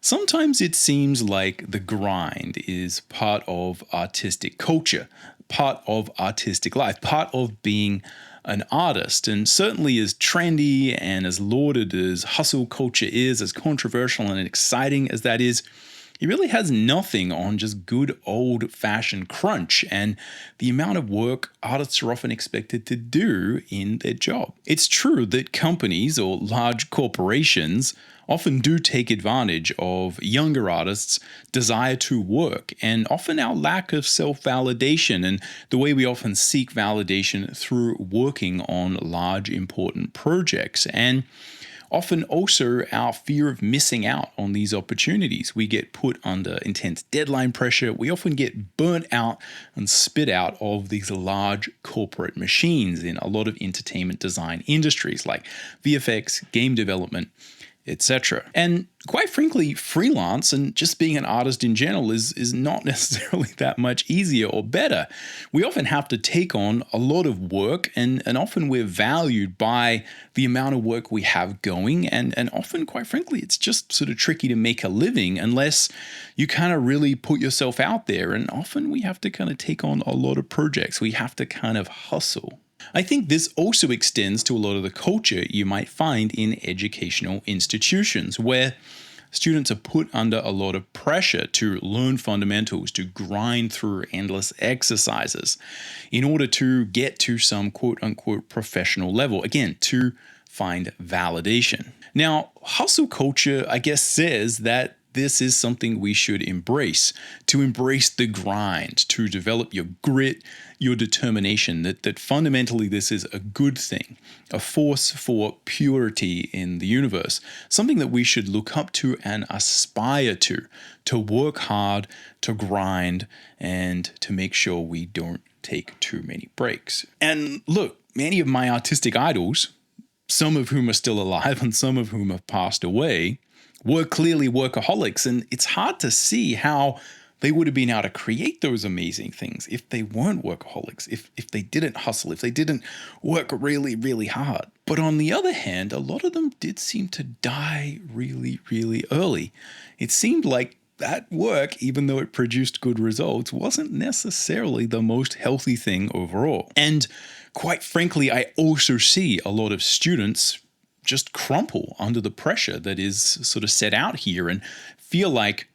Sometimes it seems like the grind is part of artistic culture, part of artistic life, part of being an artist. And certainly, as trendy and as lauded as hustle culture is, as controversial and exciting as that is, it really has nothing on just good old-fashioned crunch and the amount of work artists are often expected to do in their job. It's true that companies or large corporations often do take advantage of younger artists' desire to work and often our lack of self-validation and the way we often seek validation through working on large, important projects. And often also our fear of missing out on these opportunities. We get put under intense deadline pressure. We often get burnt out and spit out of these large corporate machines in a lot of entertainment design industries like VFX, game development, etc. And quite frankly, freelance and just being an artist in general is not necessarily that much easier or better. We often have to take on a lot of work and often we're valued by the amount of work we have going. And often, quite frankly, it's just sort of tricky to make a living unless you kind of really put yourself out there. And often we have to kind of take on a lot of projects. We have to kind of hustle. I think this also extends to a lot of the culture you might find in educational institutions where students are put under a lot of pressure to learn fundamentals, to grind through endless exercises in order to get to some quote unquote professional level, again, to find validation. Now, hustle culture, I guess, says that this is something we should embrace, to embrace the grind, to develop your grit, your determination, that fundamentally this is a good thing, a force for purity in the universe, something that we should look up to and aspire to work hard, to grind, and to make sure we don't take too many breaks. And look, many of my artistic idols, some of whom are still alive and some of whom have passed away, were clearly workaholics, and it's hard to see how they would have been able to create those amazing things if they weren't workaholics, if they didn't hustle, if they didn't work really, really hard. But on the other hand, a lot of them did seem to die really, really early. It seemed like that work, even though it produced good results, wasn't necessarily the most healthy thing overall. And quite frankly, I also see a lot of students just crumple under the pressure that is sort of set out here and feel like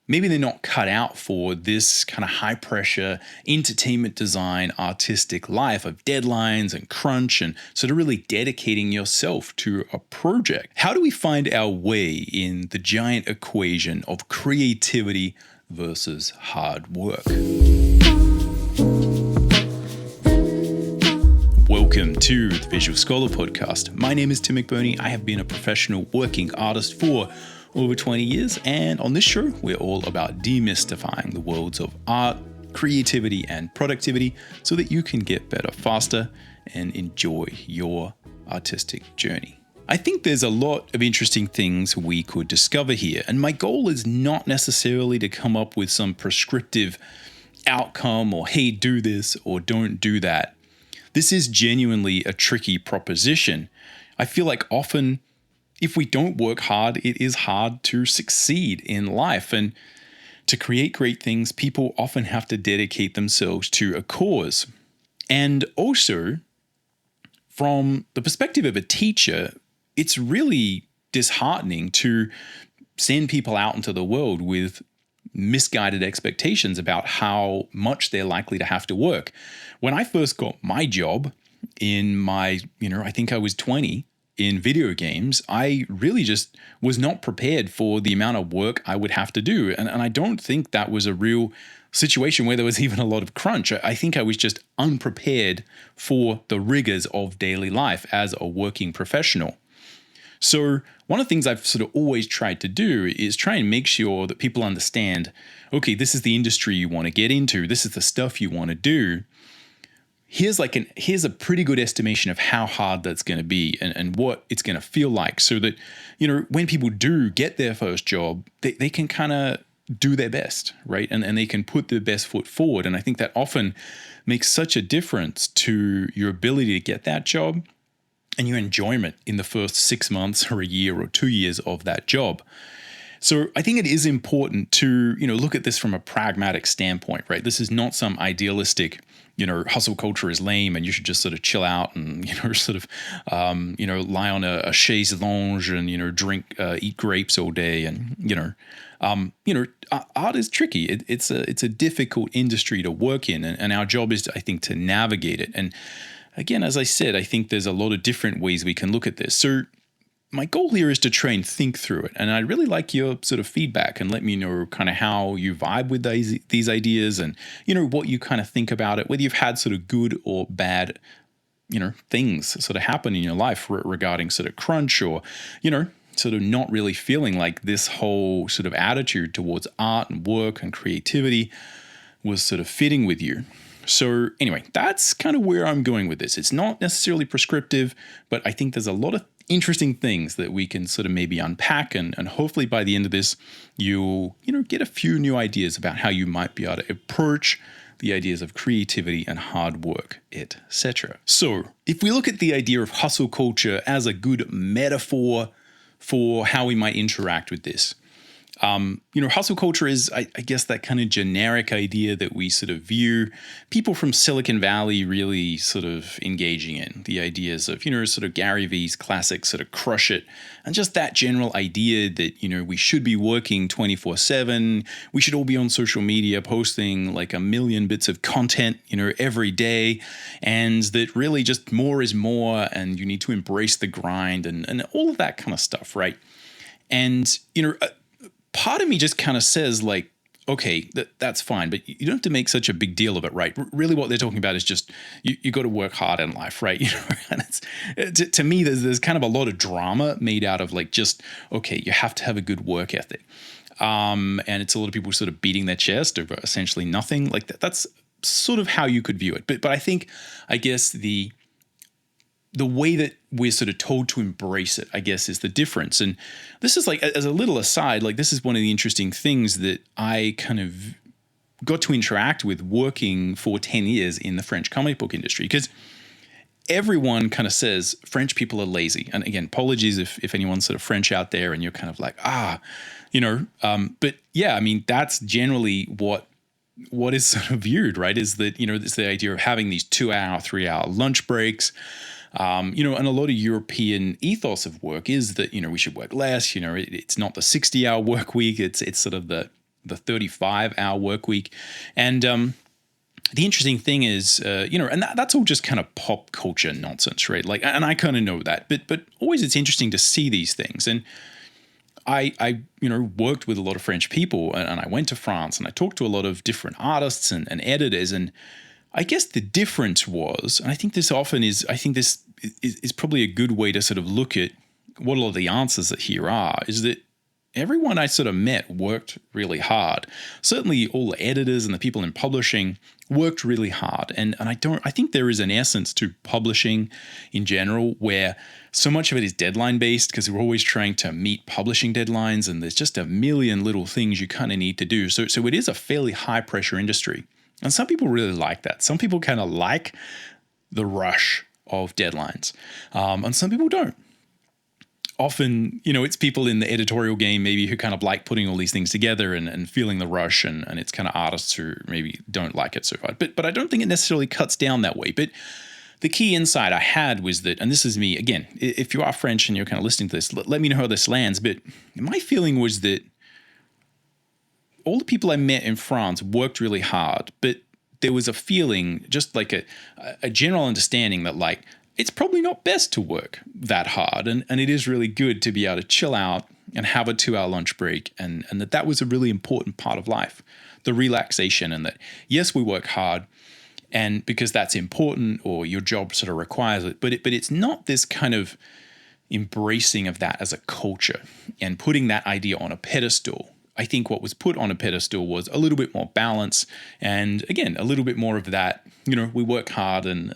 maybe they're not cut out for this kind of high pressure entertainment design artistic life of deadlines and crunch and sort of really dedicating yourself to a project. How do we find our way in the giant equation of creativity versus hard work? Welcome to the Visual Scholar Podcast. My name is Tim McBurney. I have been a professional working artist for over 20 years, and on this show, we're all about demystifying the worlds of art, creativity, and productivity so that you can get better faster and enjoy your artistic journey. I think there's a lot of interesting things we could discover here, and my goal is not necessarily to come up with some prescriptive outcome or, hey, do this or don't do that. This is genuinely a tricky proposition. I feel like often, if we don't work hard, it is hard to succeed in life. And to create great things, people often have to dedicate themselves to a cause. And also, from the perspective of a teacher, it's really disheartening to send people out into the world with misguided expectations about how much they're likely to have to work. When I first got my job in my, I think I was 20 in video games, I really just was not prepared for the amount of work I would have to do. And I don't think that was a real situation where there was even a lot of crunch. I think I was just unprepared for the rigors of daily life as a working professional. So one of the things I've sort of always tried to do is try and make sure that people understand, okay, this is the industry you want to get into. This is the stuff you want to do. Here's a pretty good estimation of how hard that's going to be and what it's going to feel like so that, when people do get their first job, they can kind of do their best, right? And they can put their best foot forward. And I think that often makes such a difference to your ability to get that job and your enjoyment in the first 6 months or a year or 2 years of that job. So I think it is important to, look at this from a pragmatic standpoint, right? This is not some idealistic, hustle culture is lame and you should just sort of chill out and, sort of, lie on a chaise longue and, drink, eat grapes all day. And, art is tricky. It's a difficult industry to work in. And our job is, I think, to navigate it. And again, as I said, I think there's a lot of different ways we can look at this. So my goal here is to try and think through it. And I'd really like your sort of feedback and let me know kind of how you vibe with these ideas and, what you kind of think about it, whether you've had sort of good or bad, things sort of happen in your life regarding sort of crunch or, sort of not really feeling like this whole sort of attitude towards art and work and creativity was sort of fitting with you. So anyway, that's kind of where I'm going with this. It's not necessarily prescriptive, but I think there's a lot of interesting things that we can sort of maybe unpack and hopefully by the end of this, you'll, get a few new ideas about how you might be able to approach the ideas of creativity and hard work, etc. So if we look at the idea of hustle culture as a good metaphor for how we might interact with this, hustle culture is, I guess, that kind of generic idea that we sort of view people from Silicon Valley really sort of engaging in. The ideas of, sort of Gary Vee's classic sort of crush it. And just that general idea that, we should be working 24/7. We should all be on social media posting like a million bits of content, every day. And that really just more is more and you need to embrace the grind and all of that kind of stuff, right? And, part of me just kind of says like, okay, that's fine, but you don't have to make such a big deal of it, right? Really what they're talking about is just, you got to work hard in life, right? And to me, there's kind of a lot of drama made out of like just, okay, you have to have a good work ethic. And it's a lot of people sort of beating their chest over essentially nothing like that. That's sort of how you could view it. But I guess the way that we're sort of told to embrace it, I guess, is the difference. And this is like, as a little aside, like this is one of the interesting things that I kind of got to interact with working for 10 years in the French comic book industry, because everyone kind of says French people are lazy. And again, apologies if anyone's sort of French out there and you're kind of like, but yeah, I mean, that's generally what is sort of viewed, right? Is that, it's the idea of having these 2-hour, 3-hour lunch breaks. And a lot of European ethos of work is that, we should work less, it's not the 60-hour work week, it's sort of the 35-hour work week. And the interesting thing is, and that's all just kind of pop culture nonsense, right? Like, and I kind of know that, but always it's interesting to see these things. And I worked with a lot of French people and I went to France and I talked to a lot of different artists and editors. And I guess the difference was, and I think this is probably a good way to sort of look at what a lot of the answers that here are, is that everyone I sort of met worked really hard. Certainly all the editors and the people in publishing worked really hard. And I think there is an essence to publishing in general where so much of it is deadline based because we're always trying to meet publishing deadlines and there's just a million little things you kind of need to do. So it is a fairly high pressure industry. And some people really like that. Some people kind of like the rush of deadlines. And some people don't. Often, it's people in the editorial game maybe who kind of like putting all these things together and feeling the rush. And it's kind of artists who maybe don't like it so far. But I don't think it necessarily cuts down that way. But the key insight I had was that, and this is me, again, if you are French and you're kind of listening to this, let me know how this lands. But my feeling was that all the people I met in France worked really hard, but there was a feeling, just like a general understanding that like, it's probably not best to work that hard. And it is really good to be able to chill out and have a 2-hour lunch break. And that was a really important part of life, the relaxation, and that, yes, we work hard and because that's important or your job sort of requires it, but it's not this kind of embracing of that as a culture and putting that idea on a pedestal. I think what was put on a pedestal was a little bit more balance and, again, a little bit more of that, we work hard and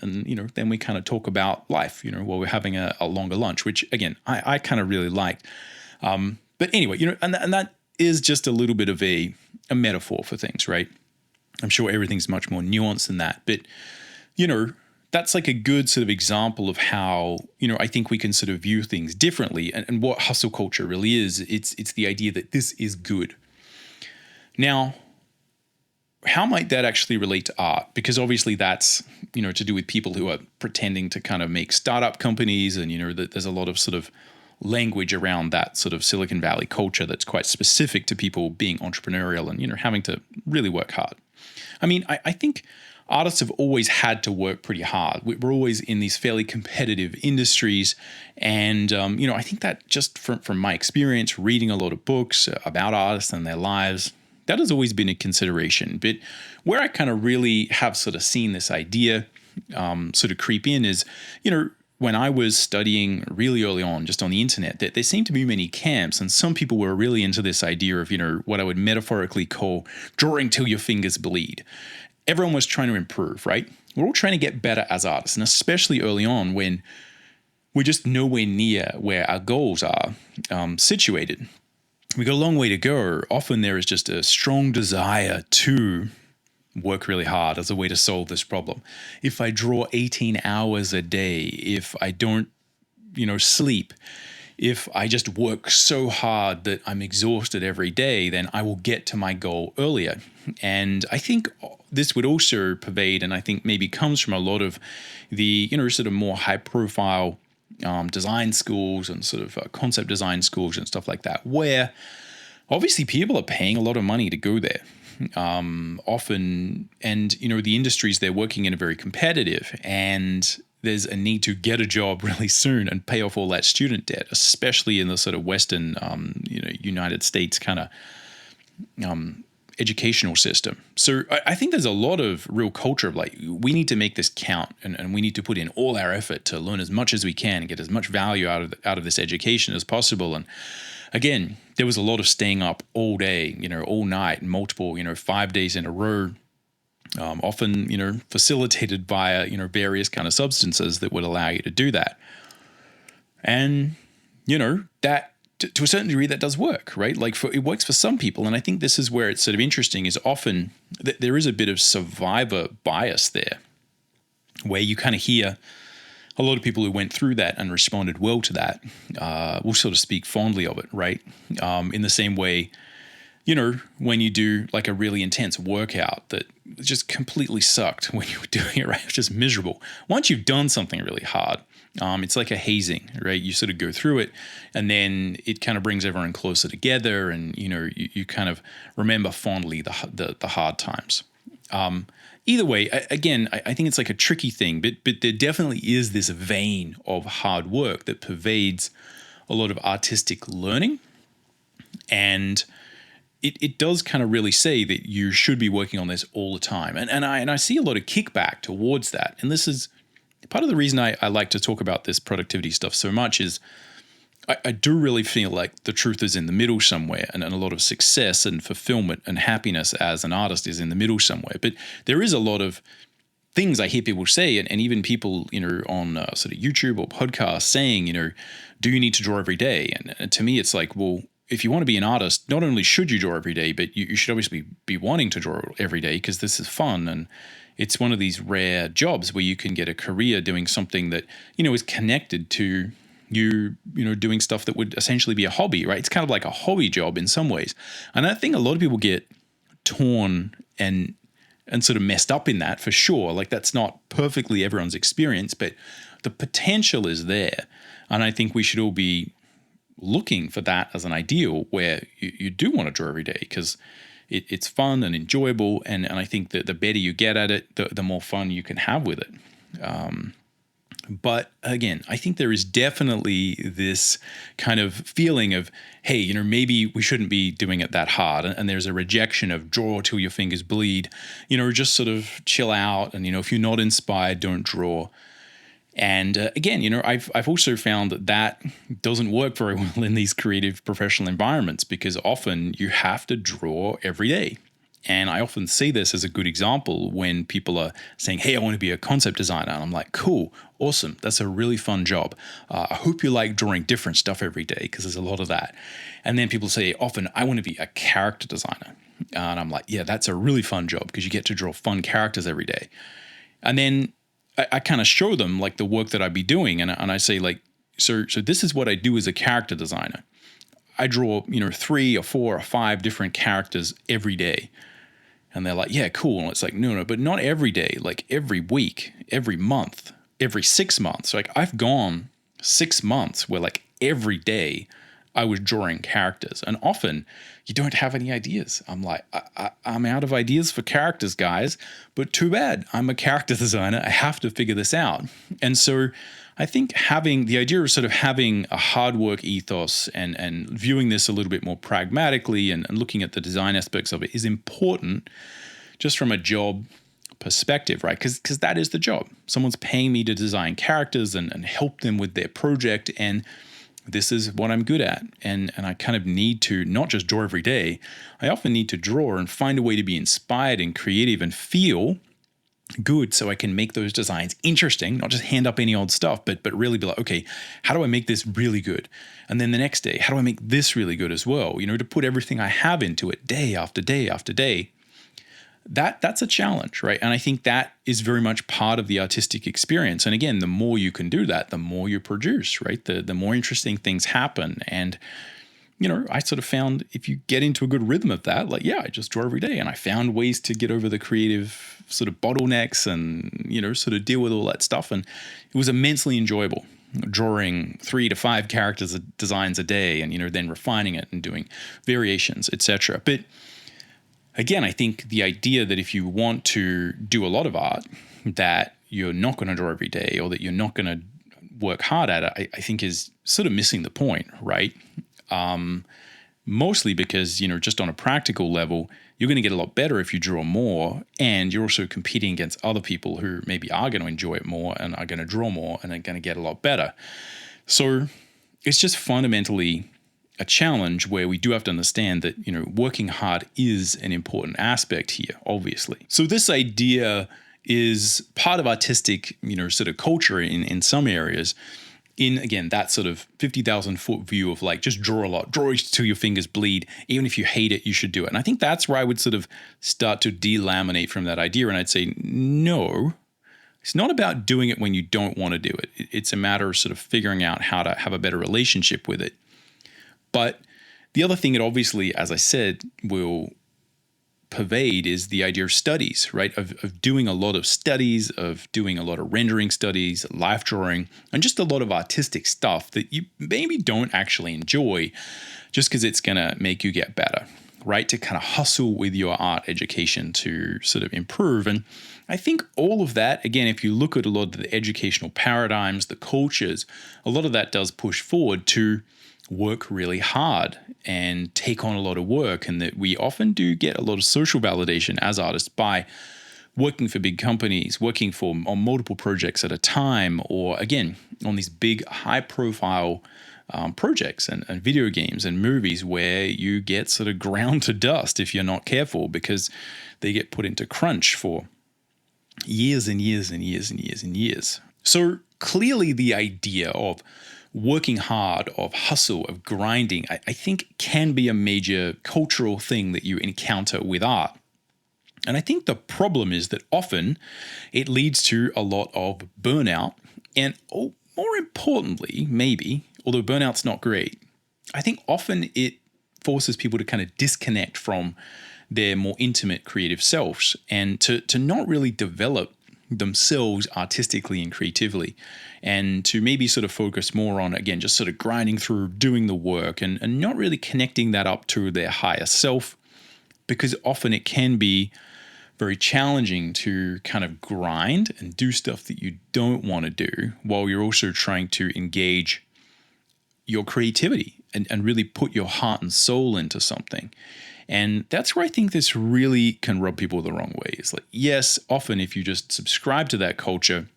then we kind of talk about life, while we're having a longer lunch, which, again, I kind of really liked. But anyway, and that is just a little bit of a metaphor for things, right? I'm sure everything's much more nuanced than that. But, that's like a good sort of example of how, I think we can sort of view things differently, and what hustle culture really is. It's the idea that this is good. Now, how might that actually relate to art? Because obviously that's, to do with people who are pretending to kind of make startup companies, and, that there's a lot of sort of language around that sort of Silicon Valley culture that's quite specific to people being entrepreneurial and, having to really work hard. I mean, I think artists have always had to work pretty hard. We're always in these fairly competitive industries. And, I think that just from my experience, reading a lot of books about artists and their lives, that has always been a consideration. But where I kind of really have sort of seen this idea sort of creep in is, when I was studying really early on, just on the internet, that there seemed to be many camps, and some people were really into this idea of, what I would metaphorically call drawing till your fingers bleed. Everyone was trying to improve, right? We're all trying to get better as artists, and especially early on when we're just nowhere near where our goals are situated. We got a long way to go. Often there is just a strong desire to work really hard as a way to solve this problem. If I draw 18 hours a day, if I don't, sleep, if I just work so hard that I'm exhausted every day, then I will get to my goal earlier. And I think this would also pervade, and I think maybe comes from a lot of the, sort of more high profile design schools and sort of concept design schools and stuff like that, where obviously people are paying a lot of money to go there. Often, and the industries they're working in are very competitive, and there's a need to get a job really soon and pay off all that student debt, especially in the sort of Western, United States kind of educational system. So I think there's a lot of real culture of like, we need to make this count, and we need to put in all our effort to learn as much as we can and get as much value out of this education as possible. And again, there was a lot of staying up all day, all night, multiple, 5 days in a row, often, facilitated via, various kind of substances that would allow you to do that. And, that to a certain degree, that does work, right? Like it works for some people. And I think this is where it's sort of interesting, is often that there is a bit of survivor bias there, where you kind of hear a lot of people who went through that and responded well to that will sort of speak fondly of it, right? In the same way, when you do like a really intense workout that just completely sucked when you were doing it, right? It's just miserable. Once you've done something really hard, it's like a hazing, right? You sort of go through it, and then it kind of brings everyone closer together, and you kind of remember fondly the hard times. Either way, again, I think it's like a tricky thing, but there definitely is this vein of hard work that pervades a lot of artistic learning. And it does kind of really say that you should be working on this all the time. And I see a lot of kickback towards that. And this is part of the reason I like to talk about this productivity stuff so much is I do really feel like the truth is in the middle somewhere, and a lot of success and fulfillment and happiness as an artist is in the middle somewhere. But there is a lot of things I hear people say, and even people, on sort of YouTube or podcasts saying, do you need to draw every day? And to me, it's like, well, if you want to be an artist, not only should you draw every day, but you should obviously be wanting to draw every day, because this is fun. And it's one of these rare jobs where you can get a career doing something that, is connected to you doing stuff that would essentially be a hobby, right? It's kind of like a hobby job in some ways. And I think a lot of people get torn and sort of messed up in that, for sure. Like, that's not perfectly everyone's experience, but the potential is there. And I think we should all be looking for that as an ideal, where you do want to draw every day, because it's fun and enjoyable. And I think that the better you get at it, the more fun you can have with it. But again, I think there is definitely this kind of feeling of, hey, maybe we shouldn't be doing it that hard. And there's a rejection of draw till your fingers bleed, just sort of chill out. And, if you're not inspired, don't draw. And again, I've also found that doesn't work very well in these creative professional environments, because often you have to draw every day. And I often see this as a good example when people are saying, hey, I want to be a concept designer. And I'm like, cool, awesome. That's a really fun job. I hope you like drawing different stuff every day, because there's a lot of that. And then people say often, I want to be a character designer. And I'm like, yeah, that's a really fun job, because you get to draw fun characters every day. And then I kind of show them like the work that I'd be doing. And I say like, so this is what I do as a character designer. I draw, 3 or 4 or 5 different characters every day. And they're like, yeah, cool. And it's like, no, but not every day, like every week, every month, every 6 months. Like I've gone 6 months where like every day I was drawing characters, and often you don't have any ideas. I'm like, I'm out of ideas for characters, guys, but too bad. I'm a character designer. I have to figure this out. And so I think having the idea of sort of having a hard work ethos and viewing this a little bit more pragmatically and looking at the design aspects of it is important just from a job perspective, right? Because that is the job. Someone's paying me to design characters and help them with their project, and this is what I'm good at. And I kind of need to not just draw every day. I often need to draw and find a way to be inspired and creative and feel good so I can make those designs interesting, not just hand up any old stuff, but really be like, okay, how do I make this really good? And then the next day, how do I make this really good as well? To put everything I have into it day after day after day. That's a challenge, right? And I think that is very much part of the artistic experience. And again, the more you can do that, the more you produce, right? The more interesting things happen. And, I sort of found if you get into a good rhythm of that, like, yeah, I just draw every day. And I found ways to get over the creative sort of bottlenecks and, sort of deal with all that stuff. And it was immensely enjoyable drawing 3 to 5 characters designs a day and, then refining it and doing variations, etc. But again, I think the idea that if you want to do a lot of art, that you're not going to draw every day or that you're not going to work hard at it, I think is sort of missing the point, right? Mostly because, just on a practical level, you're going to get a lot better if you draw more, and you're also competing against other people who maybe are going to enjoy it more and are going to draw more and are going to get a lot better. So it's just fundamentally a challenge where we do have to understand that, working hard is an important aspect here, obviously. So this idea is part of artistic, sort of culture in some areas. In, again, that sort of 50,000 foot view of like, just draw a lot, draw till your fingers bleed. Even if you hate it, you should do it. And I think that's where I would sort of start to delaminate from that idea. And I'd say, no, it's not about doing it when you don't want to do it. It's a matter of sort of figuring out how to have a better relationship with it. But the other thing it obviously, as I said, will pervade is the idea of studies, right? Of doing a lot of studies, of doing a lot of rendering studies, life drawing, and just a lot of artistic stuff that you maybe don't actually enjoy just because it's going to make you get better, right? To kind of hustle with your art education to sort of improve. And I think all of that, again, if you look at a lot of the educational paradigms, the cultures, a lot of that does push forward to work really hard and take on a lot of work, and that we often do get a lot of social validation as artists by working for big companies, working on multiple projects at a time, or again, on these big high profile projects and video games and movies where you get sort of ground to dust if you're not careful, because they get put into crunch for years and years and years and years and years. So clearly the idea of working hard, of hustle, of grinding, I think can be a major cultural thing that you encounter with art. And I think the problem is that often it leads to a lot of burnout. And more importantly, maybe, although burnout's not great, I think often it forces people to kind of disconnect from their more intimate creative selves and to not really develop themselves artistically and creatively, and to maybe sort of focus more on, again, just sort of grinding through, doing the work and not really connecting that up to their higher self, because often it can be very challenging to kind of grind and do stuff that you don't want to do while you're also trying to engage your creativity and really put your heart and soul into something. And that's where I think this really can rub people the wrong way. It's like, yes, often if you just subscribe to that culture,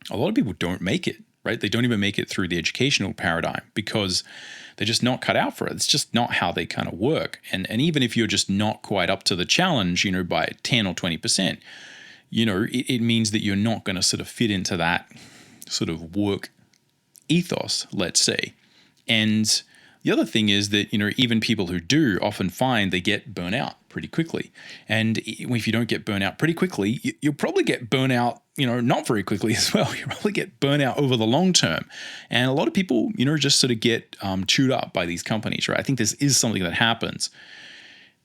a lot of people don't make it, right? They don't even make it through the educational paradigm because they're just not cut out for it. It's just not how they kind of work. And even if you're just not quite up to the challenge, by 10 or 20%, it means that you're not going to sort of fit into that sort of work ethos, let's say. And The other thing is that, even people who do often find they get burnt out pretty quickly. And if you don't get burnt out pretty quickly, you'll probably get burnt out, not very quickly as well. You'll probably get burnt out over the long term. And a lot of people, just sort of get chewed up by these companies, right? I think this is something that happens.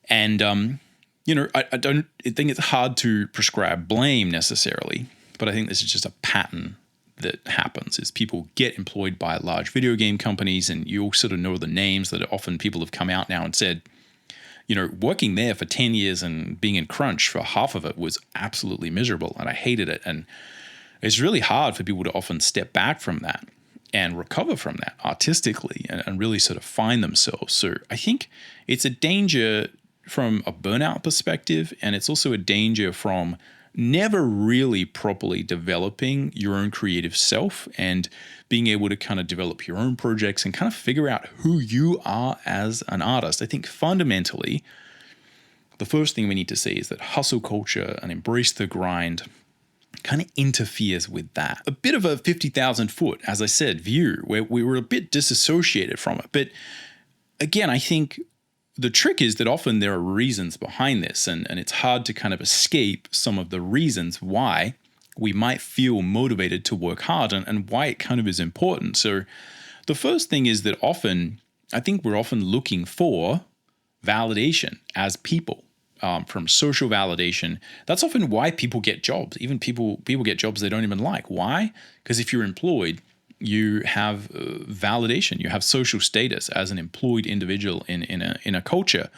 And, I don't think it's hard to prescribe blame necessarily, but I think this is just a pattern that happens is people get employed by large video game companies, and you'll sort of know the names that often people have come out now and said, working there for 10 years and being in crunch for half of it was absolutely miserable and I hated it. And it's really hard for people to often step back from that and recover from that artistically and really sort of find themselves. So I think it's a danger from a burnout perspective, and it's also a danger from never really properly developing your own creative self and being able to kind of develop your own projects and kind of figure out who you are as an artist. I think fundamentally, the first thing we need to see is that hustle culture and embrace the grind kind of interferes with that. A bit of a 50,000 foot, as I said, view where we were a bit disassociated from it. But again, I think the trick is that often there are reasons behind this, and it's hard to kind of escape some of the reasons why we might feel motivated to work hard and why it kind of is important. So the first thing is that I think we're often looking for validation as people, from social validation. That's often why people get jobs. Even people get jobs they don't even like. Why? Because if you're employed, you have validation, you have social status as an employed individual in a culture.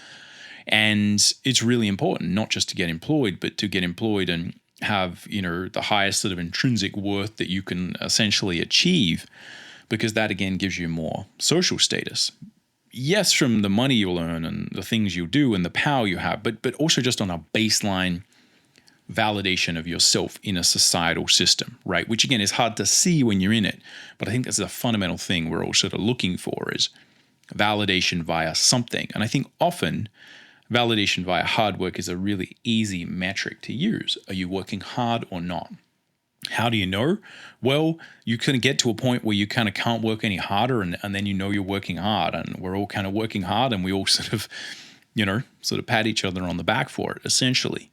And it's really important not just to get employed, but to get employed and have, the highest sort of intrinsic worth that you can essentially achieve, because that again gives you more social status. Yes, from the money you'll earn and the things you do and the power you have, but also just on a baseline validation of yourself in a societal system, right? Which again is hard to see when you're in it, but I think that's a fundamental thing we're all sort of looking for is validation via something. And I think often validation via hard work is a really easy metric to use. Are you working hard or not? How do you know? Well, you can get to a point where you kind of can't work any harder, and then you're working hard, and we're all kind of working hard, and we all sort of pat each other on the back for it, essentially.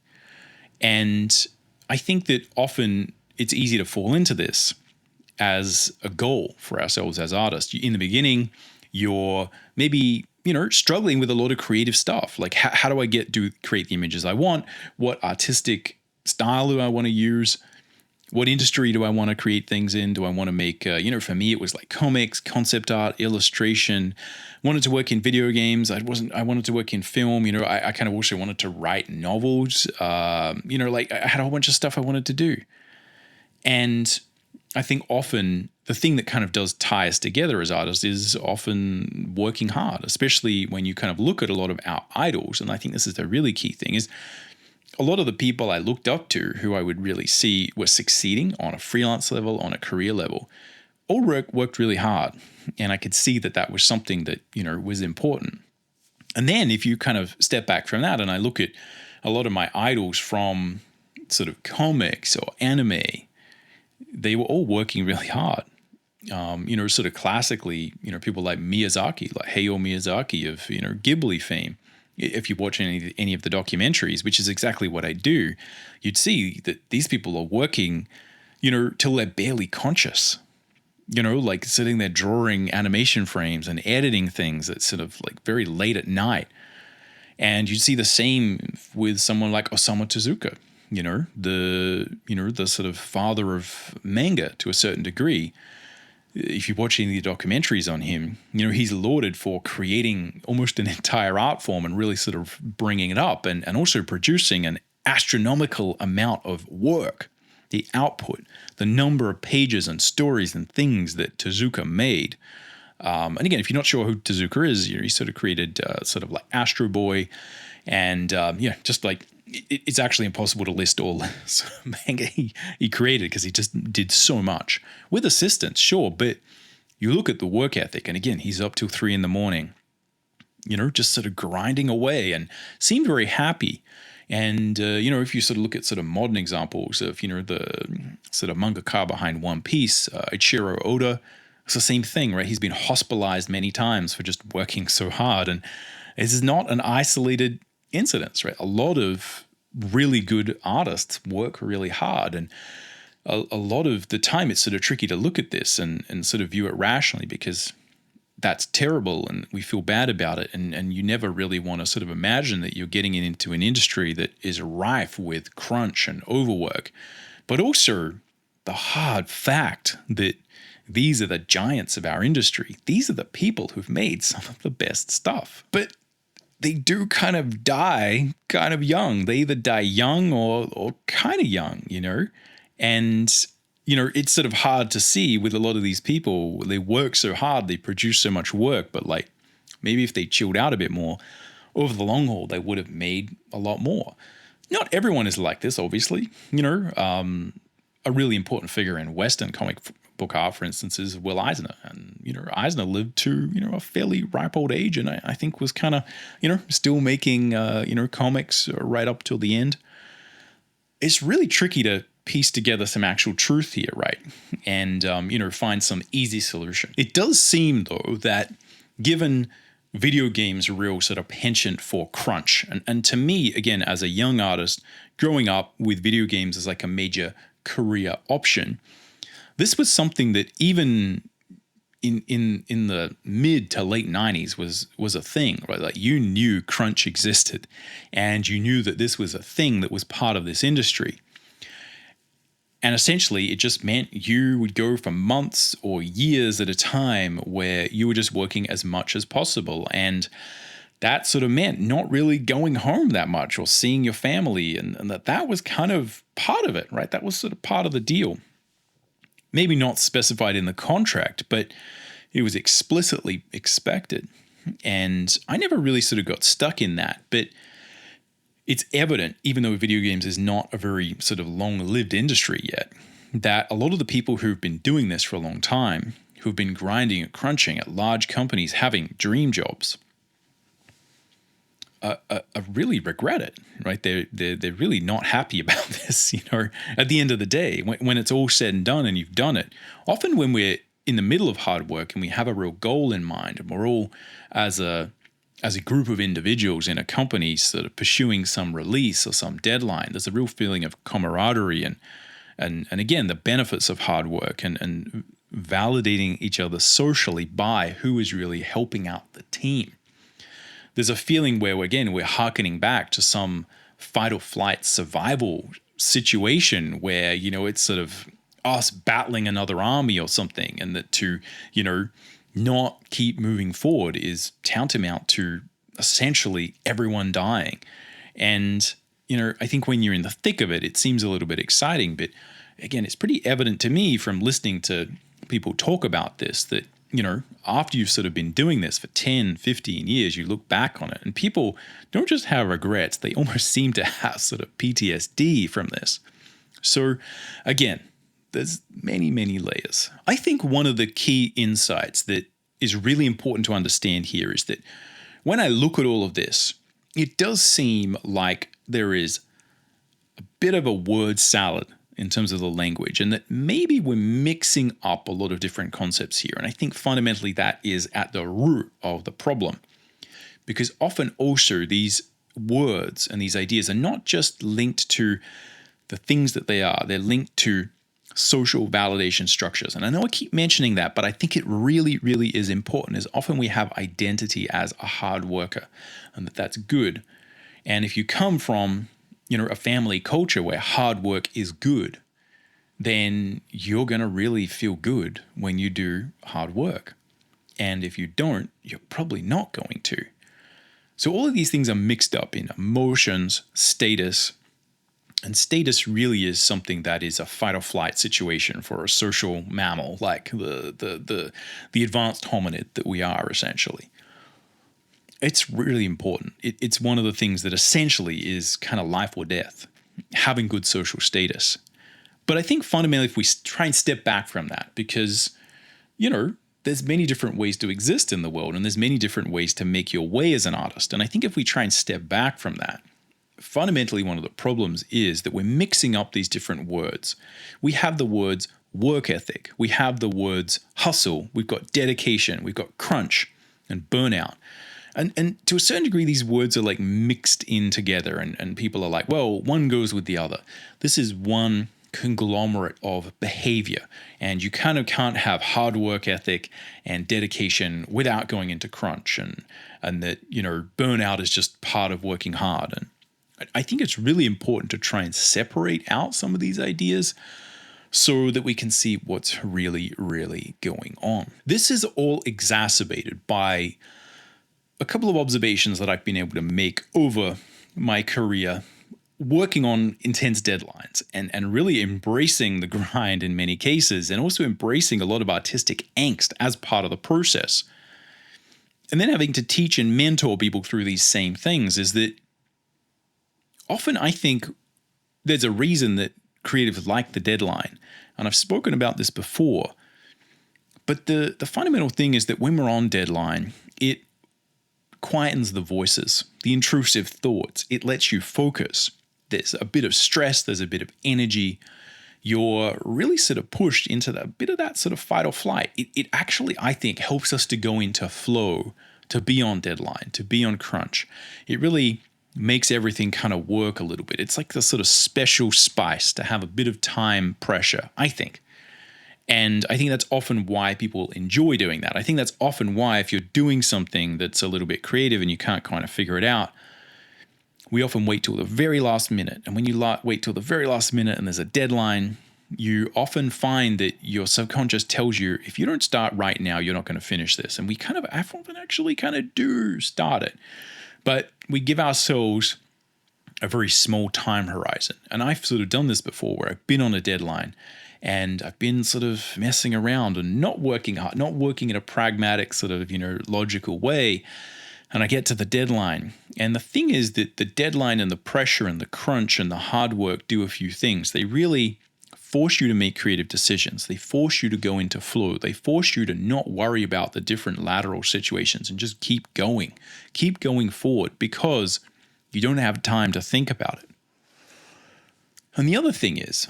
And I think that often it's easy to fall into this as a goal for ourselves as artists. In the beginning, you're maybe, struggling with a lot of creative stuff. Like how do I create the images I want? What artistic style do I want to use? What industry do I want to create things in? Do I want to make, for me, it was like comics, concept art, illustration. Wanted to work in video games. I wanted to work in film. I kind of also wanted to write novels. I had a whole bunch of stuff I wanted to do. And I think often the thing that kind of does tie us together as artists is often working hard, especially when you kind of look at a lot of our idols. And I think this is the really key thing is, a lot of the people I looked up to who I would really see were succeeding on a freelance level, on a career level, all worked really hard. And I could see that was something that, was important. And then if you kind of step back from that and I look at a lot of my idols from sort of comics or anime, they were all working really hard. Sort of classically, people like Miyazaki, like Hayao Miyazaki of, Ghibli fame. If you watch any of the documentaries, which is exactly what I do, you'd see that these people are working, till they're barely conscious. Like sitting there drawing animation frames and editing things at sort of like very late at night. And you'd see the same with someone like Osamu Tezuka, the sort of father of manga to a certain degree. If you watch any of the documentaries on him, he's lauded for creating almost an entire art form and really sort of bringing it up and also producing an astronomical amount of work. The output, the number of pages and stories and things that Tezuka made. And again, if you're not sure who Tezuka is, he sort of created sort of like Astro Boy and just like it's actually impossible to list all the manga he created because he just did so much with assistance, sure. But you look at the work ethic, and again, he's up till 3 a.m, just sort of grinding away and seemed very happy. And, if you sort of look at sort of modern examples of, the sort of mangaka behind One Piece, Ichiro Oda, It's the same thing, right? He's been hospitalized many times for just working so hard. And this is not an isolated incident, right? A lot of really good artists work really hard. And a lot of the time it's sort of tricky to look at this and sort of view it rationally, because that's terrible and we feel bad about it. And you never really want to sort of imagine that you're getting into an industry that is rife with crunch and overwork. But also the hard fact that these are the giants of our industry. These are the people who've made some of the best stuff. But they do kind of die kind of young. They either die young or kind of young, you know? And, you know, it's sort of hard to see with a lot of these people. They work so hard, they produce so much work, but like maybe if they chilled out a bit more over the long haul, they would have made a lot more. Not everyone is like this, obviously. You know, a really important figure in Western comic book art, for instance, is Will Eisner. And, you know, Eisner lived to, you know, a fairly ripe old age, and I think was kind of, you know, still making, you know, comics right up till the end. It's really tricky to piece together some actual truth here, right? And, you know, find some easy solution. It does seem, though, that given video games' real sort of penchant for crunch, and to me, again, as a young artist, growing up with video games as like a major career option, this was something that even in the mid to late 90s was a thing, right? Like you knew crunch existed, and you knew that this was a thing that was part of this industry. And essentially, it just meant you would go for months or years at a time where you were just working as much as possible. And that sort of meant not really going home that much or seeing your family. And that was kind of part of it, right? That was sort of part of the deal. Maybe not specified in the contract, but it was explicitly expected. And I never really sort of got stuck in that. But it's evident, even though video games is not a very sort of long-lived industry yet, that a lot of the people who've been doing this for a long time, who've been grinding and crunching at large companies, having dream jobs, really regret it, right? They're really not happy about this, you know. At the end of the day, when it's all said and done and you've done it, often when we're in the middle of hard work and we have a real goal in mind, and we're all as a group of individuals in a company sort of pursuing some release or some deadline, there's a real feeling of camaraderie and again, the benefits of hard work and validating each other socially by who is really helping out the team. There's a feeling where, again, we're hearkening back to some fight or flight survival situation where, you know, it's sort of us battling another army or something, and that to, you know, not keep moving forward is tantamount to essentially everyone dying. And, you know, I think when you're in the thick of it, it seems a little bit exciting. But again, it's pretty evident to me from listening to people talk about this that, you know, after you've sort of been doing this for 10, 15 years, you look back on it and people don't just have regrets, they almost seem to have sort of PTSD from this. So again, there's many, many layers. I think one of the key insights that is really important to understand here is that when I look at all of this, it does seem like there is a bit of a word salad in terms of the language, and that maybe we're mixing up a lot of different concepts here. And I think fundamentally that is at the root of the problem, because often also these words and these ideas are not just linked to the things that they are, they're linked to social validation structures. And I know I keep mentioning that, but I think it really, really is important, is often we have identity as a hard worker, and that's good. And if you come from, you know, a family culture where hard work is good, then you're going to really feel good when you do hard work. And if you don't, you're probably not going to. So all of these things are mixed up in emotions, status, and status really is something that is a fight or flight situation for a social mammal, like the advanced hominid that we are essentially. It's really important. It's one of the things that essentially is kind of life or death, having good social status. But I think fundamentally, if we try and step back from that, because, you know, there's many different ways to exist in the world, and there's many different ways to make your way as an artist. And I think if we try and step back from that, fundamentally one of the problems is that we're mixing up these different words. We have the words work ethic. We have the words hustle. We've got dedication. We've got crunch and burnout. And to a certain degree, these words are like mixed in together, and people are like, well, one goes with the other. This is one conglomerate of behavior, and you kind of can't have hard work ethic and dedication without going into crunch, and that, burnout is just part of working hard. And I think it's really important to try and separate out some of these ideas so that we can see what's really, really going on. This is all exacerbated by a couple of observations that I've been able to make over my career working on intense deadlines and really embracing the grind in many cases, and also embracing a lot of artistic angst as part of the process. And then having to teach and mentor people through these same things is that often I think there's a reason that creatives like the deadline. And I've spoken about this before. But the fundamental thing is that when we're on deadline, it quietens the voices, the intrusive thoughts. It lets you focus. There's a bit of stress, there's a bit of energy. You're really sort of pushed into a bit of that sort of fight or flight. It actually, I think, helps us to go into flow, to be on deadline, to be on crunch. It really makes everything kind of work a little bit. It's like the sort of special spice to have a bit of time pressure, I think. And I think that's often why people enjoy doing that. I think that's often why, if you're doing something that's a little bit creative and you can't kind of figure it out, we often wait till the very last minute. And when you wait till the very last minute and there's a deadline, you often find that your subconscious tells you, if you don't start right now, you're not going to finish this. And we often actually kind of do start it. But we give ourselves a very small time horizon. And I've sort of done this before, where I've been on a deadline and I've been sort of messing around and not working hard, not working in a pragmatic sort of, logical way. And I get to the deadline. And the thing is that the deadline and the pressure and the crunch and the hard work do a few things. They really force you to make creative decisions. They force you to go into flow. They force you to not worry about the different lateral situations and just keep going forward, because you don't have time to think about it. And the other thing is,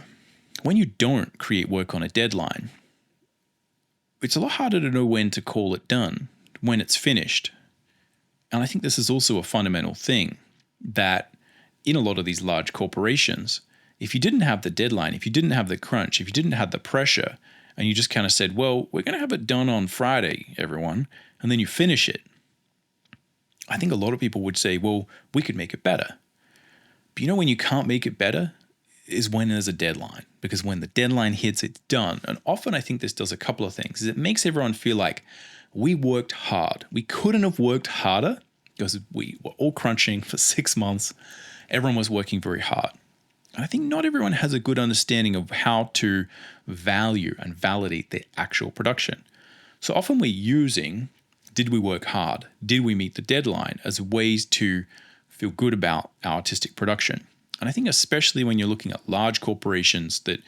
when you don't create work on a deadline, it's a lot harder to know when to call it done, when it's finished. And I think this is also a fundamental thing, that in a lot of these large corporations, if you didn't have the deadline, if you didn't have the crunch, if you didn't have the pressure, and you just kind of said, well, we're going to have it done on Friday, everyone, and then you finish it, I think a lot of people would say, well, we could make it better. But when you can't make it better is when there's a deadline, because when the deadline hits, it's done. And often I think this does a couple of things. It makes everyone feel like we worked hard. We couldn't have worked harder, because we were all crunching for 6 months. Everyone was working very hard. And I think not everyone has a good understanding of how to value and validate the actual production. So often we're using, did we work hard? Did we meet the deadline? As ways to feel good about our artistic production. And I think especially when you're looking at large corporations that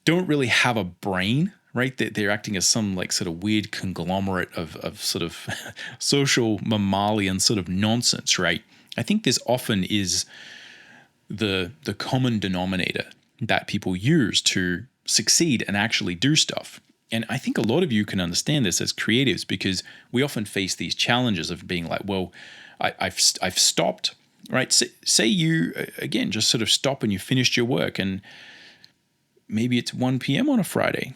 don't really have a brain, right? They're acting as some like sort of weird conglomerate of sort of social mammalian sort of nonsense, right? I think this often is the common denominator that people use to succeed and actually do stuff. And I think a lot of you can understand this as creatives, because we often face these challenges of being like, well, I've stopped, right? Say you, again, just sort of stop and you finished your work, and maybe it's 1 p.m. on a Friday,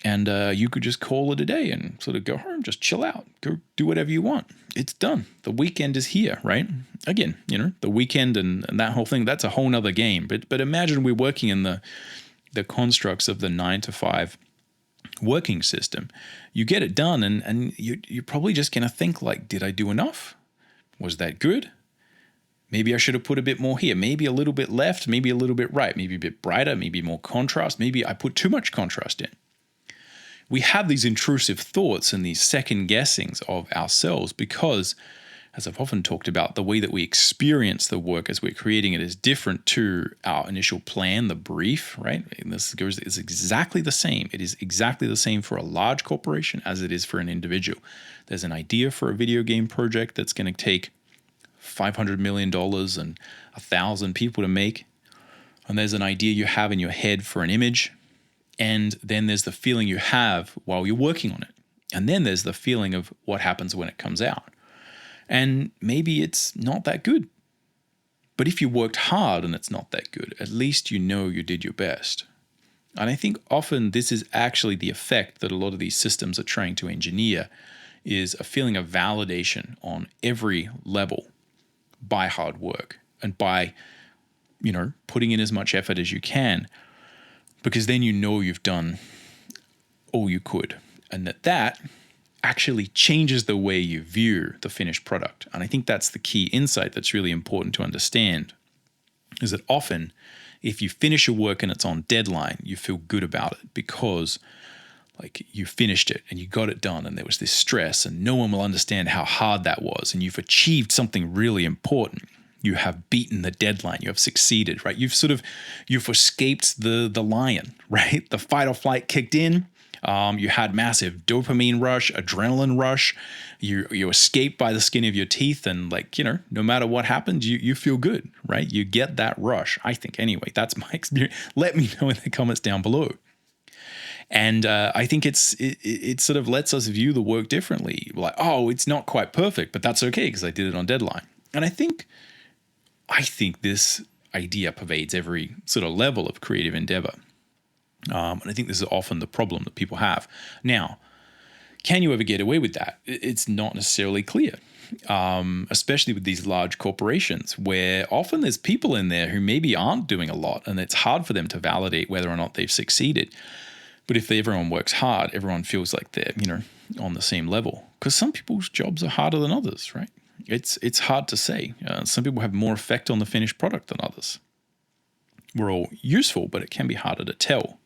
and you could just call it a day and sort of go home, just chill out, go do whatever you want. It's done. The weekend is here, right? Again, the weekend and that whole thing, that's a whole nother game. But imagine we're working in the constructs of the 9 to 5 working system. You get it done, and you're probably just going to think like, did I do enough? Was that good? Maybe I should have put a bit more here, maybe a little bit left, maybe a little bit right, maybe a bit brighter, maybe more contrast, maybe I put too much contrast in. We have these intrusive thoughts and these second guessings of ourselves because, as I've often talked about, the way that we experience the work as we're creating it is different to our initial plan, the brief, right? And this is exactly the same. It is exactly the same for a large corporation as it is for an individual. There's an idea for a video game project that's going to take $500 million and 1,000 people to make. And there's an idea you have in your head for an image. And then there's the feeling you have while you're working on it. And then there's the feeling of what happens when it comes out. And maybe it's not that good. But if you worked hard and it's not that good, at least you know you did your best. And I think often this is actually the effect that a lot of these systems are trying to engineer, is a feeling of validation on every level by hard work and by, putting in as much effort as you can, because then you know you've done all you could, and that actually changes the way you view the finished product. And I think that's the key insight that's really important to understand, is that often if you finish your work and it's on deadline, you feel good about it because you finished it and you got it done, and there was this stress and no one will understand how hard that was, and you've achieved something really important. You have beaten the deadline. You have succeeded, right? You've escaped the lion, right? The fight or flight kicked in. You had massive dopamine rush, adrenaline rush. You escaped by the skin of your teeth, and no matter what happened, you feel good, right? You get that rush, I think. Anyway, that's my experience. Let me know in the comments down below. And I think it sort of lets us view the work differently. Like, oh, it's not quite perfect, but that's okay because I did it on deadline. And I think this idea pervades every sort of level of creative endeavor. And I think this is often the problem that people have. Now, can you ever get away with that? It's not necessarily clear, especially with these large corporations where often there's people in there who maybe aren't doing a lot, and it's hard for them to validate whether or not they've succeeded. But if everyone works hard, everyone feels like they're, on the same level. Because some people's jobs are harder than others, right? It's hard to say. Some people have more effect on the finished product than others. We're all useful, but it can be harder to tell.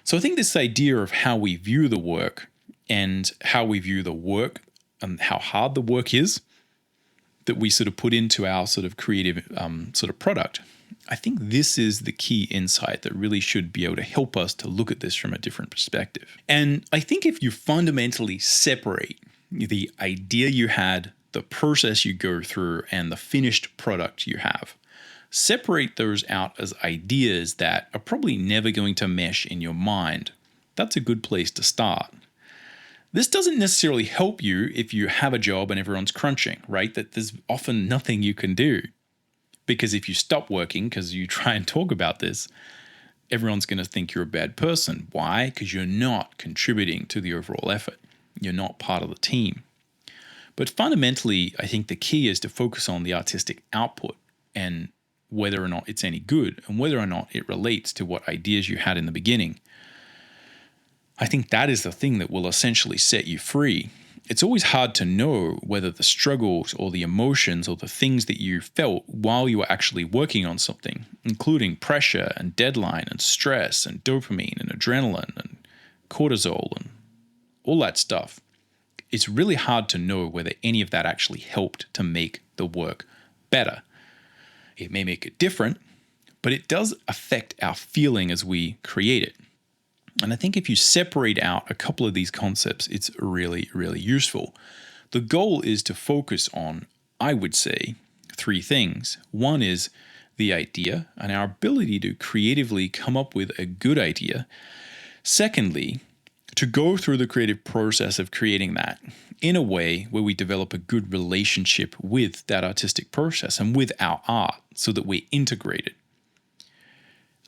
So I think this idea of how we view the work and how we view the work and how hard the work is that we sort of put into our sort of creative sort of product, I think this is the key insight that really should be able to help us to look at this from a different perspective. And I think if you fundamentally separate the idea you had, the process you go through, and the finished product you have, separate those out as ideas that are probably never going to mesh in your mind, that's a good place to start. This doesn't necessarily help you if you have a job and everyone's crunching, right? That there's often nothing you can do. Because if you stop working because you try and talk about this, everyone's going to think you're a bad person. Why? Because you're not contributing to the overall effort. You're not part of the team. But fundamentally, I think the key is to focus on the artistic output and whether or not it's any good and whether or not it relates to what ideas you had in the beginning. I think that is the thing that will essentially set you free. It's always hard to know whether the struggles or the emotions or the things that you felt while you were actually working on something, including pressure and deadline and stress and dopamine and adrenaline and cortisol and all that stuff, it's really hard to know whether any of that actually helped to make the work better. It may make it different, but it does affect our feeling as we create it. And I think if you separate out a couple of these concepts, it's really, really useful. The goal is to focus on, I would say, three things. One is the idea and our ability to creatively come up with a good idea. Secondly, to go through the creative process of creating that in a way where we develop a good relationship with that artistic process and with our art so that we integrate it.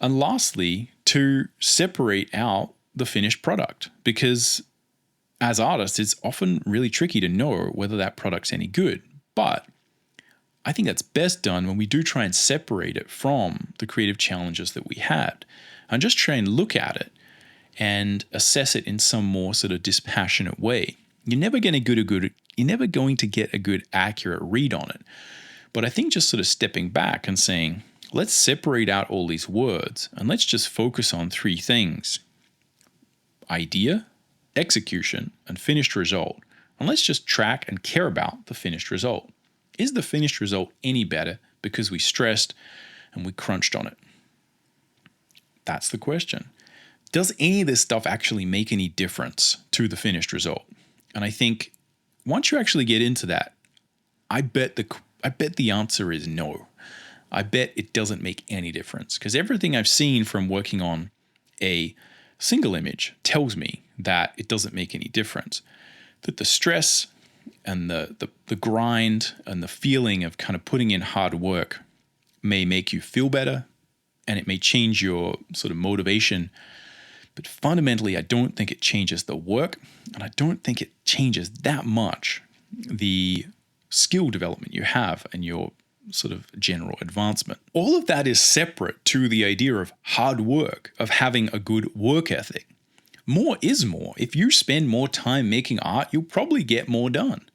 And lastly, to separate out the finished product, because as artists, it's often really tricky to know whether that product's any good. But I think that's best done when we do try and separate it from the creative challenges that we had and just try and look at it and assess it in some more sort of dispassionate way. You're never going to get a good, accurate read on it. But I think just sort of stepping back and saying, let's separate out all these words and let's just focus on three things: idea, execution, and finished result. And let's just track and care about the finished result. Is the finished result any better because we stressed and we crunched on it? That's the question. Does any of this stuff actually make any difference to the finished result? And I think once you actually get into that, I bet the answer is no. I bet it doesn't make any difference, because everything I've seen from working on a single image tells me that it doesn't make any difference. That the stress and the grind and the feeling of kind of putting in hard work may make you feel better, and it may change your sort of motivation. But fundamentally, I don't think it changes the work, and I don't think it changes that much the skill development you have and your sort of general advancement. All of that is separate to the idea of hard work, of having a good work ethic. More is more. If you spend more time making art, you'll probably get more done.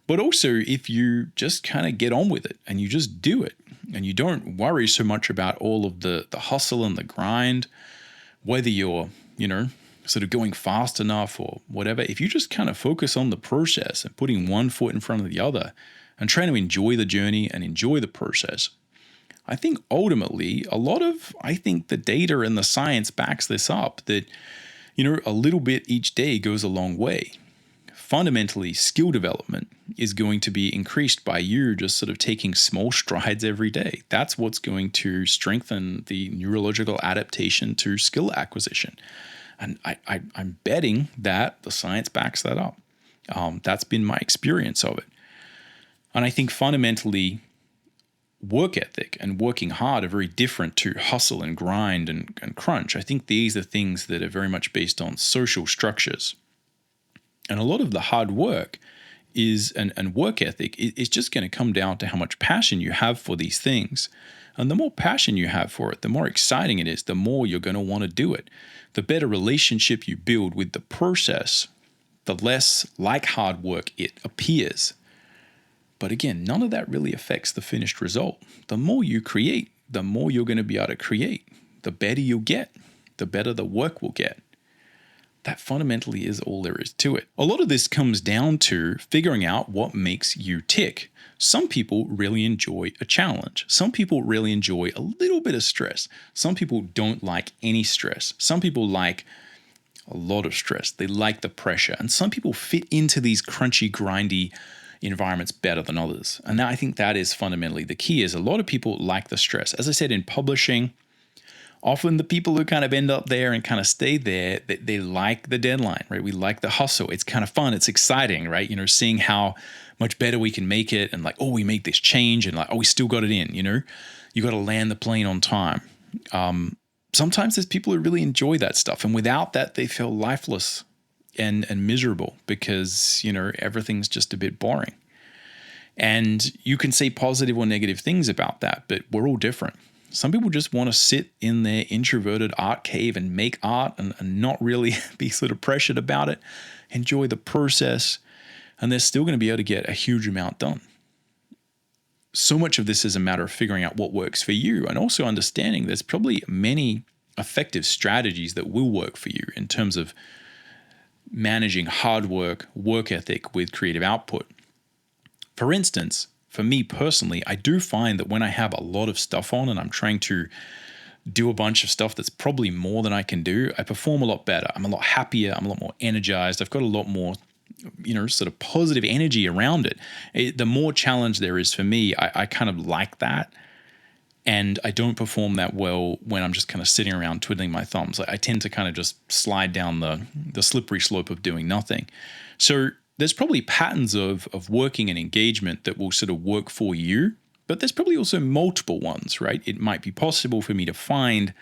But also, if you just kind of get on with it and you just do it and you don't worry so much about all of the hustle and the grind, whether you're, sort of going fast enough or whatever, if you just kind of focus on the process and putting one foot in front of the other and trying to enjoy the journey and enjoy the process, I think ultimately the data and the science backs this up, that, a little bit each day goes a long way. Fundamentally, skill development is going to be increased by you just sort of taking small strides every day. That's what's going to strengthen the neurological adaptation to skill acquisition. And I'm betting that the science backs that up. That's been my experience of it. And I think fundamentally, work ethic and working hard are very different to hustle and grind and crunch. I think these are things that are very much based on social structures. And a lot of the hard work and work ethic is just going to come down to how much passion you have for these things. And the more passion you have for it, the more exciting it is, the more you're going to want to do it. The better relationship you build with the process, the less like hard work it appears. But again, none of that really affects the finished result. The more you create, the more you're going to be able to create. The better you'll get, the better the work will get. That fundamentally is all there is to it. A lot of this comes down to figuring out what makes you tick. Some people really enjoy a challenge. Some people really enjoy a little bit of stress. Some people don't like any stress. Some people like a lot of stress. They like the pressure. And some people fit into these crunchy, grindy environments better than others. And I think that is fundamentally the key. Is a lot of people like the stress. As I said, in publishing, often the people who kind of end up there and kind of stay there, they like the deadline, right? We like the hustle. It's kind of fun. It's exciting, right? Seeing how much better we can make it, and like, oh, we made this change, and like, oh, we still got it in, you got to land the plane on time. Sometimes there's people who really enjoy that stuff, and without that, they feel lifeless and miserable because, everything's just a bit boring. And you can say positive or negative things about that, but we're all different. Some people just want to sit in their introverted art cave and make art and not really be sort of pressured about it, enjoy the process, and they're still going to be able to get a huge amount done. So much of this is a matter of figuring out what works for you, and also understanding there's probably many effective strategies that will work for you in terms of managing hard work, work ethic with creative output. For instance, for me personally, I do find that when I have a lot of stuff on and I'm trying to do a bunch of stuff that's probably more than I can do, I perform a lot better. I'm a lot happier. I'm a lot more energized. I've got a lot more, sort of positive energy around it. The more challenge there is for me, I kind of like that. And I don't perform that well when I'm just kind of sitting around twiddling my thumbs. I tend to kind of just slide down the slippery slope of doing nothing. So there's probably patterns of working and engagement that will sort of work for you, but there's probably also multiple ones, right? It might be possible for me to find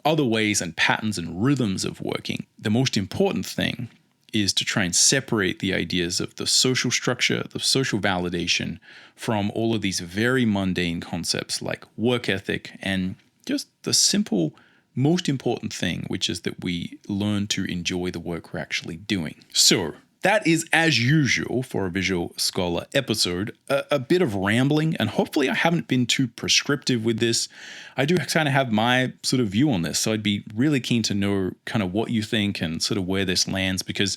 other ways and patterns and rhythms of working. The most important thing is to try and separate the ideas of the social structure, the social validation, from all of these very mundane concepts like work ethic and just the simple, most important thing, which is that we learn to enjoy the work we're actually doing. So that is, as usual, for a Visual Scholar episode, a bit of rambling, and hopefully I haven't been too prescriptive with this. I do kind of have my sort of view on this, so I'd be really keen to know kind of what you think and sort of where this lands, because,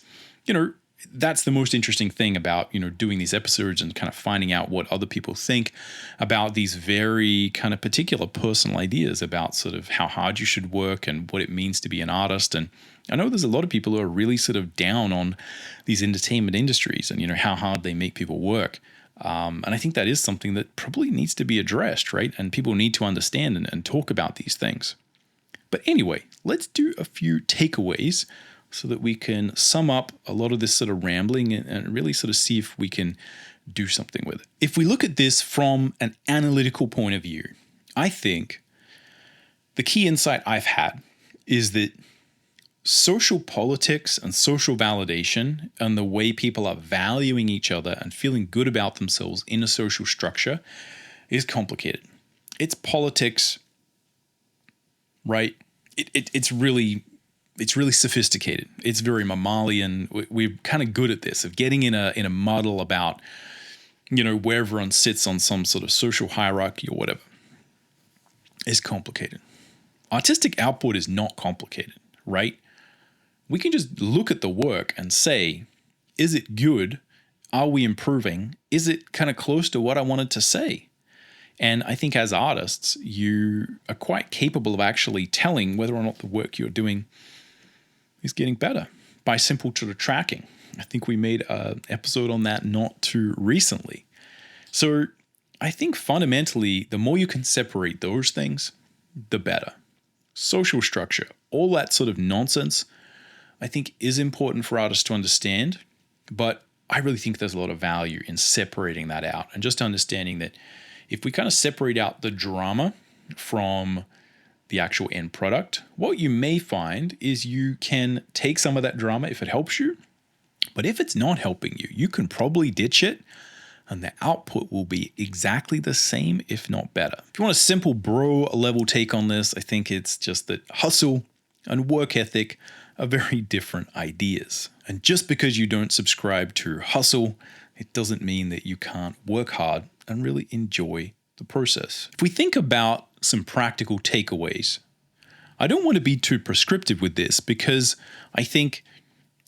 that's the most interesting thing about, doing these episodes and kind of finding out what other people think about these very kind of particular personal ideas about sort of how hard you should work and what it means to be an artist. And I know there's a lot of people who are really sort of down on these entertainment industries and, how hard they make people work. And I think that is something that probably needs to be addressed, right? And people need to understand and talk about these things. But anyway, let's do a few takeaways so that we can sum up a lot of this sort of rambling and really sort of see if we can do something with it. If we look at this from an analytical point of view, I think the key insight I've had is that social politics and social validation and the way people are valuing each other and feeling good about themselves in a social structure is complicated. It's politics, right? It's really sophisticated. It's very mammalian. We're kind of good at this, of getting in a muddle about, where everyone sits on some sort of social hierarchy or whatever. It's complicated. Artistic output is not complicated, right? We can just look at the work and say, is it good? Are we improving? Is it kind of close to what I wanted to say? And I think as artists, you are quite capable of actually telling whether or not the work you're doing is getting better by simple sort of tracking. I think we made an episode on that not too recently. So I think fundamentally, the more you can separate those things, the better. Social structure, all that sort of nonsense, I think is important for artists to understand, but I really think there's a lot of value in separating that out and just understanding that if we kind of separate out the drama from the actual end product, what you may find is you can take some of that drama if it helps you, but if it's not helping you, you can probably ditch it and the output will be exactly the same, if not better. If you want a simple bro level take on this, I think it's just that hustle and work ethic are very different ideas. And just because you don't subscribe to hustle, it doesn't mean that you can't work hard and really enjoy the process. If we think about some practical takeaways, I don't want to be too prescriptive with this because I think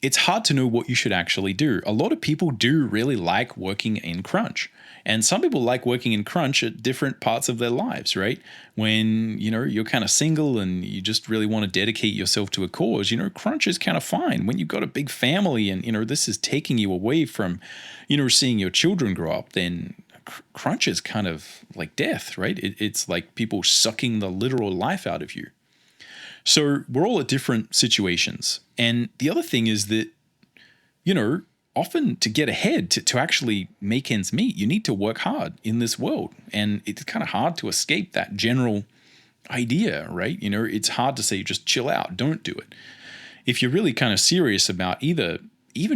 it's hard to know what you should actually do. A lot of people do really like working in crunch. And some people like working in crunch at different parts of their lives, right? When, you're kind of single and you just really want to dedicate yourself to a cause, crunch is kind of fine. When you've got a big family and, this is taking you away from, seeing your children grow up, then crunch is kind of like death, right? It's like people sucking the literal life out of you. So we're all at different situations. And the other thing is that, often to get ahead, to actually make ends meet, you need to work hard in this world. And it's kind of hard to escape that general idea, right? It's hard to say, just chill out, don't do it. If you're really kind of serious about even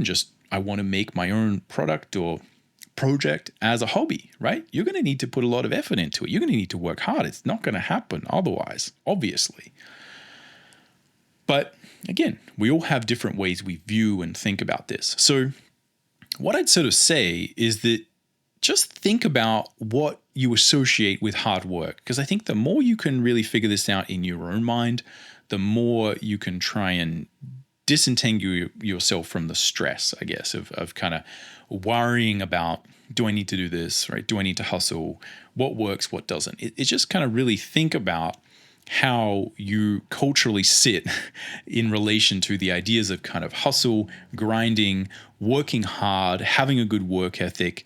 just, I want to make my own product or project as a hobby, right? You're going to need to put a lot of effort into it. You're going to need to work hard. It's not going to happen otherwise, obviously. But again, we all have different ways we view and think about this. So what I'd sort of say is that just think about what you associate with hard work, because I think the more you can really figure this out in your own mind, the more you can try and disentangle yourself from the stress, I guess, of kind of worrying about, do I need to do this, right? Do I need to hustle? What works, what doesn't? It's just kind of really think about how you culturally sit in relation to the ideas of kind of hustle, grinding, working hard, having a good work ethic,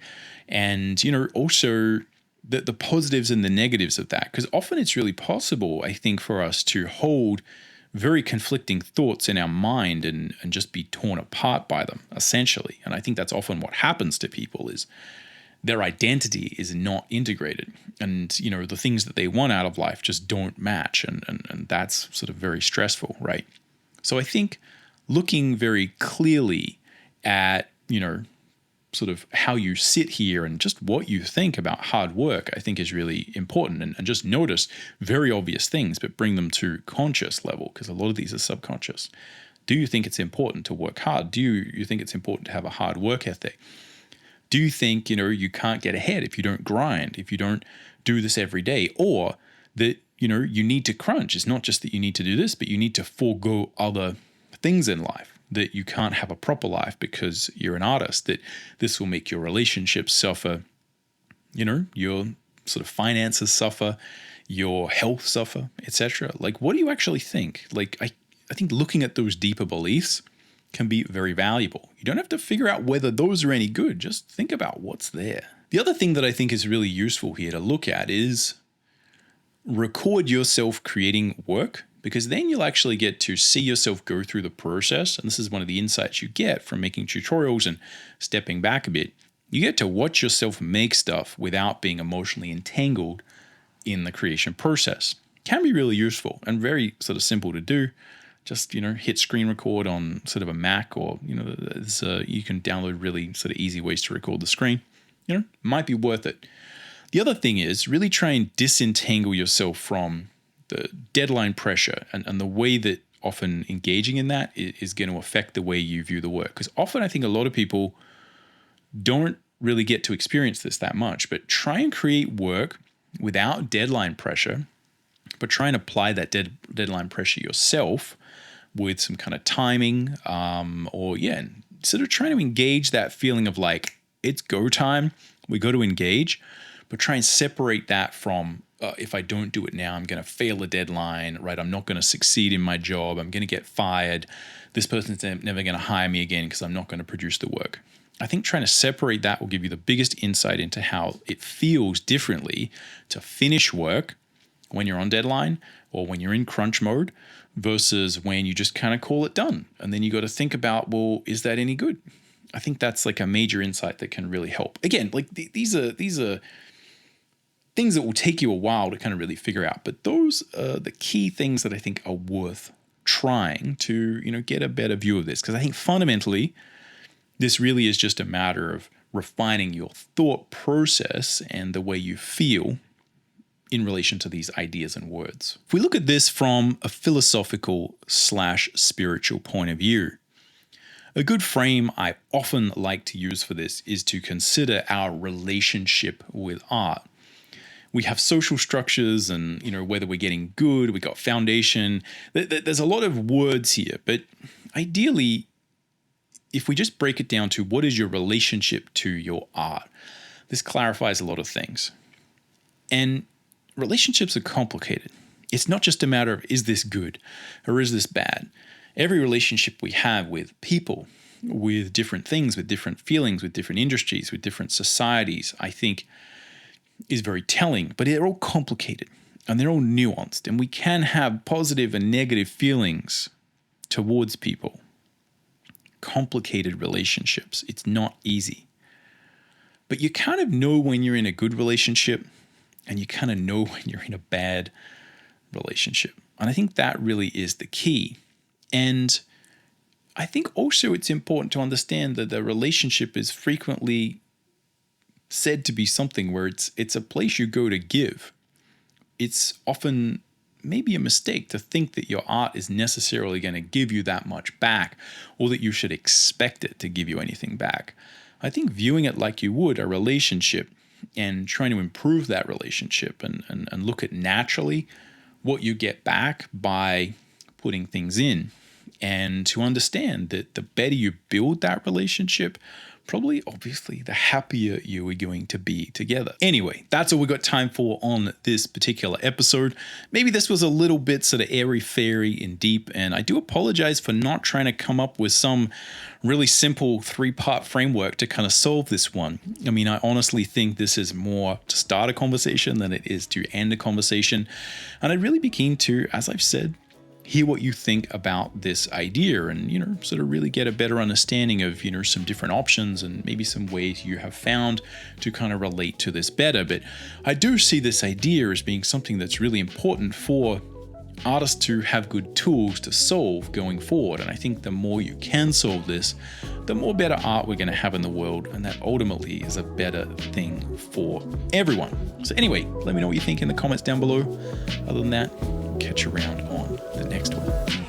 and, also the positives and the negatives of that. Because often it's really possible, I think, for us to hold very conflicting thoughts in our mind and just be torn apart by them, essentially. And I think that's often what happens to people is their identity is not integrated. And, the things that they want out of life just don't match. And that's sort of very stressful, right? So I think looking very clearly at, sort of how you sit here and just what you think about hard work, I think is really important. And just notice very obvious things, but bring them to conscious level, because a lot of these are subconscious. Do you think it's important to work hard? Do you think it's important to have a hard work ethic? Do you think, you can't get ahead if you don't grind, if you don't do this every day, or that, you need to crunch? It's not just that you need to do this, but you need to forego other things in life, that you can't have a proper life because you're an artist, that this will make your relationships suffer, your sort of finances suffer, your health suffer, etc. Like, what do you actually think? Like, I think looking at those deeper beliefs can be very valuable. You don't have to figure out whether those are any good. Just think about what's there. The other thing that I think is really useful here to look at is record yourself creating work because then you'll actually get to see yourself go through the process. And this is one of the insights you get from making tutorials and stepping back a bit. You get to watch yourself make stuff without being emotionally entangled in the creation process. Can be really useful and very sort of simple to do. Just, hit screen record on sort of a Mac, or, you can download really sort of easy ways to record the screen. Might be worth it. The other thing is really try and disentangle yourself from the deadline pressure and the way that often engaging in that is going to affect the way you view the work. Because often I think a lot of people don't really get to experience this that much, but try and create work without deadline pressure, but try and apply that deadline pressure yourself with some kind of timing, sort of trying to engage that feeling of like, it's go time, we got to engage, but try and separate that from, if I don't do it now, I'm going to fail a deadline, right? I'm not going to succeed in my job. I'm going to get fired. This person's never going to hire me again because I'm not going to produce the work. I think trying to separate that will give you the biggest insight into how it feels differently to finish work when you're on deadline or when you're in crunch mode versus when you just kind of call it done. And then you got to think about, well, is that any good? I think that's like a major insight that can really help. Again, like these are things that will take you a while to kind of really figure out, but those are the key things that I think are worth trying to, get a better view of this. Because I think fundamentally, this really is just a matter of refining your thought process and the way you feel in relation to these ideas and words. If we look at this from a philosophical/spiritual point of view, a good frame I often like to use for this is to consider our relationship with art. We have social structures and, whether we're getting good, we got foundation. There's a lot of words here, but ideally, if we just break it down to what is your relationship to your art, this clarifies a lot of things. And relationships are complicated. It's not just a matter of, is this good or is this bad? Every relationship we have with people, with different things, with different feelings, with different industries, with different societies, I think is very telling, but they're all complicated and they're all nuanced, and we can have positive and negative feelings towards people. Complicated relationships. It's not easy. But you kind of know when you're in a good relationship and you kind of know when you're in a bad relationship. And I think that really is the key. And I think also it's important to understand that the relationship is frequently said to be something where it's a place you go to give. It's often maybe a mistake to think that your art is necessarily going to give you that much back, or that you should expect it to give you anything back. I think viewing it like you would a relationship and trying to improve that relationship and look at naturally what you get back by putting things in, and to understand that the better you build that relationship, probably, obviously, the happier you are going to be together. Anyway, that's all we got time for on this particular episode. Maybe this was a little bit sort of airy-fairy and deep, and I do apologize for not trying to come up with some really simple 3-part framework to kind of solve this one. I mean, I honestly think this is more to start a conversation than it is to end a conversation. And I'd really be keen to, as I've said, hear what you think about this idea and, sort of really get a better understanding of, some different options and maybe some ways you have found to kind of relate to this better. But I do see this idea as being something that's really important for artists to have good tools to solve going forward. And I think the more you can solve this, the more better art we're going to have in the world. And that ultimately is a better thing for everyone. So anyway, let me know what you think in the comments down below. Other than that, catch you around on the next one.